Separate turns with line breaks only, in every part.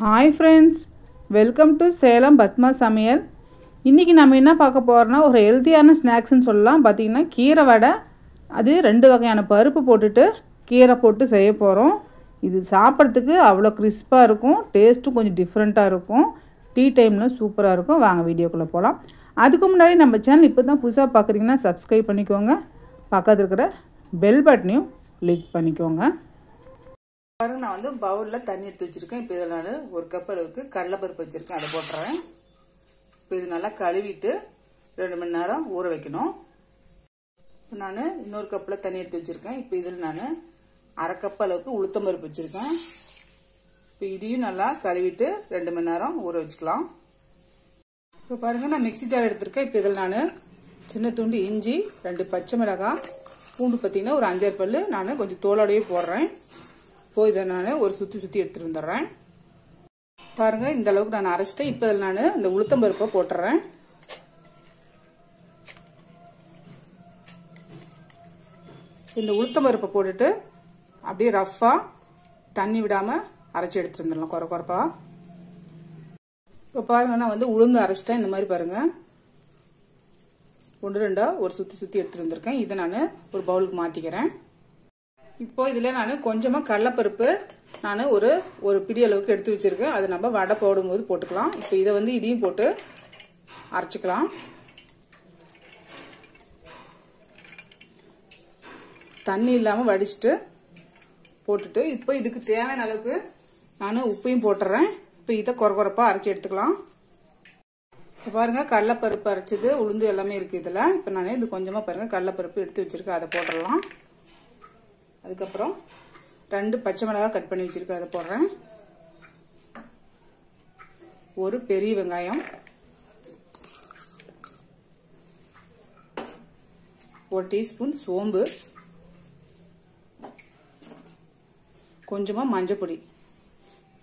Hi friends, welcome to Salem Padma சமையல். இன்றைக்கி நம்ம என்ன பார்க்க போகிறோன்னா ஒரு ஹெல்த்தியான ஸ்நாக்ஸ்ன்னு சொல்லலாம். பார்த்திங்கன்னா கீரை வடை, அது 2 வகையான பருப்பு போட்டுட்டு கீரை போட்டு செய்ய போகிறோம். இது சாப்பிட்றதுக்கு அவ்வளோ கிறிஸ்பாக இருக்கும், டேஸ்ட்டும் கொஞ்சம் டிஃப்ரெண்ட்டாக இருக்கும். டீ டைமில் சூப்பராக இருக்கும். வாங்க வீடியோக்குள்ளே போகலாம். அதுக்கு முன்னாடி நம்ம சேனல் இப்போ தான் புதுசாக பார்க்குறீங்கன்னா சப்ஸ்கிரைப் பண்ணிக்கோங்க. பக்கத்தில் இருக்கிற பெல் பட்டனையும் கிளிக் பண்ணிக்கோங்க. பாருங்க, நான் வந்து பவுலில் தண்ணி எடுத்து வச்சுருக்கேன். இப்போ இதில் நான் 1 கப் அளவுக்கு கடலைப்பருப்பு வச்சுருக்கேன், அதை போட்டுறேன். இப்போ இது நல்லா கழுவிட்டு 2 மணி நேரம் ஊற வைக்கணும். இப்போ நான் இன்னொரு கப்பில் தண்ணி எடுத்து வச்சுருக்கேன். இப்போ இதில் நான் 1/2 கப் அளவுக்கு உளுத்தம்பருப்பு வச்சுருக்கேன். இப்போ இதையும் நல்லா கழுவிட்டு 2 மணி நேரம் ஊற வச்சுக்கலாம். இப்போ பாருங்கள், நான் மிக்ஸி ஜார் எடுத்திருக்கேன். இப்போ இதில் நான் சின்ன துண்டு இஞ்சி, 2 பச்சை மிளகாய், பூண்டு பார்த்தீங்கன்னா ஒரு 5 பல் நான் கொஞ்சம் தோலோடையே போடுறேன். இப்போ இதை நான் ஒரு சுற்றி எடுத்துட்டு வந்துடுறேன். பாருங்கள், இந்த அளவுக்கு நான் அரைச்சிட்டேன். இப்போ இதில் நான் இந்த உளுத்தம்பருப்பை போட்டுறேன். இந்த உளுத்தம்பருப்பை போட்டுட்டு அப்படியே ரஃப்பாக தண்ணி விடாமல் அரைச்சி எடுத்துட்டு வந்துடலாம், குறப்பா. இப்போ பாருங்க, நான் வந்து உளுந்து அரைச்சிட்டேன். இந்த மாதிரி பாருங்கள், 1 2 ஒரு சுற்றி எடுத்துட்டு வந்திருக்கேன். இதை நான் ஒரு பவுலுக்கு மாற்றிக்கிறேன். இப்போ இதில் நான் கொஞ்சமாக கடலைப்பருப்பு நான் ஒரு பிடி அளவுக்கு எடுத்து வச்சிருக்கேன். அது நம்ம வடை போடும்போது போட்டுக்கலாம். இப்போ இதை வந்து இதையும் போட்டு அரைச்சிக்கலாம். தண்ணி இல்லாமல் வடிச்சிட்டு போட்டுட்டு இப்போ இதுக்கு தேவையான அளவுக்கு நான் உப்பையும் போட்டுறேன். இப்போ இதை குறப்பாக அரைச்சி எடுத்துக்கலாம். இப்போ பாருங்கள், கடலைப்பருப்பு அரைச்சது, உளுந்து எல்லாமே இருக்குது இதில். இப்போ நான் இது கொஞ்சமாக பாருங்கள் கடலைப்பருப்பு எடுத்து வச்சிருக்கேன், அதை போட்டுடலாம். அதுக்கப்புறம் 2 பச்சை மிளகாய் கட் பண்ணி வச்சிருக்கேன், அதை போடுறேன். ஒரு பெரிய வெங்காயம், 1 டீஸ்பூன் சோம்பு, கொஞ்சமாக மஞ்சள் பொடி.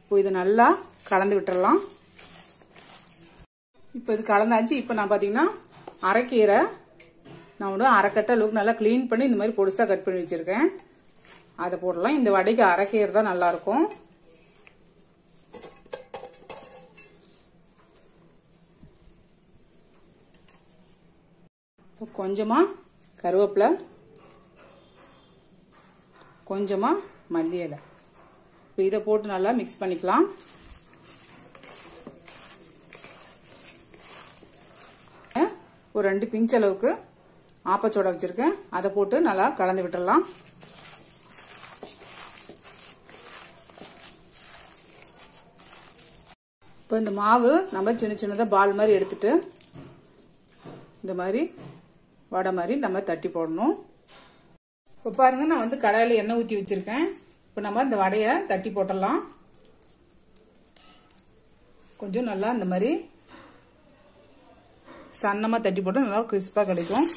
இப்போ இதை நல்லா கலந்து விட்டுறலாம். இப்போ இது கலந்தாச்சு. இப்போ நான் பார்த்தீங்கன்னா அரைக்கீரை நான் 1/2 கட்டு அளவுக்கு நல்லா க்ளீன் பண்ணி இந்த மாதிரி பொடிசாக கட் பண்ணி வச்சிருக்கேன், அதை போடலாம். இந்த வடைக்கு அரைக்கீரை தான் நல்லா இருக்கும். கொஞ்சமா கருவேப்பிலை, கொஞ்சமா மல்லி இலை. இப்போ இதை போட்டு நல்லா மிக்ஸ் பண்ணிக்கலாம். ஒரு 2 பிஞ்ச் அளவுக்கு ஆப்பச்சோடா வச்சிருக்கேன், அதை போட்டு நல்லா கலந்து விட்டுடலாம். இப்போ இந்த மாவு நம்ம சின்னதாக பால் மாதிரி எடுத்துட்டு இந்த மாதிரி வடை மாதிரி நம்ம தட்டி போடணும். இப்போ பாருங்க, நான் வந்து கடாயில் எண்ணெய் ஊற்றி வச்சிருக்கேன். இப்போ நம்ம இந்த வடையை தட்டி போட்டுடலாம். கொஞ்சம் நல்லா இந்த மாதிரி சன்னமாக தட்டி போட்டால் நல்லா கிறிஸ்பாக கிடைக்கும்.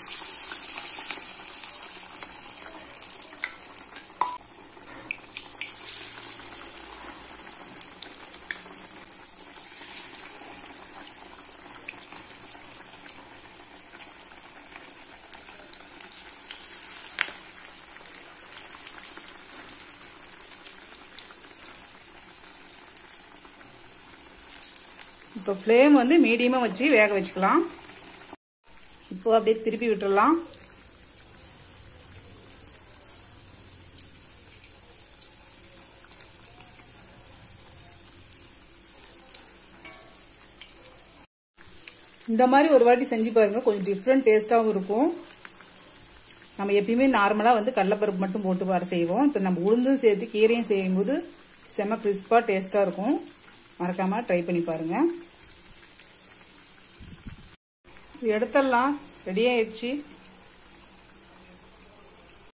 இப்போ ஃப்ளேம் வந்து மீடியமாக வச்சு வேக வச்சுக்கலாம். இப்போ அப்படியே திருப்பி விட்டுடலாம். இந்த மாதிரி ஒரு வாட்டி செஞ்சு பாருங்க, கொஞ்சம் டிஃப்ரெண்ட் டேஸ்டாகவும் இருக்கும். நம்ம எப்பயுமே நார்மலாக வந்து கடலைப்பருப்பு மட்டும் போட்டு வர செய்வோம். இப்போ நம்ம உளுந்தும் சேர்த்து கீரையும் செய்யும்போது செம்ம கிறிஸ்பாக டேஸ்டாக இருக்கும். மறக்காம ட்ரை பண்ணி பாருங்க. எடுத்துடலாம், ரெடி ஆயிடுச்சு.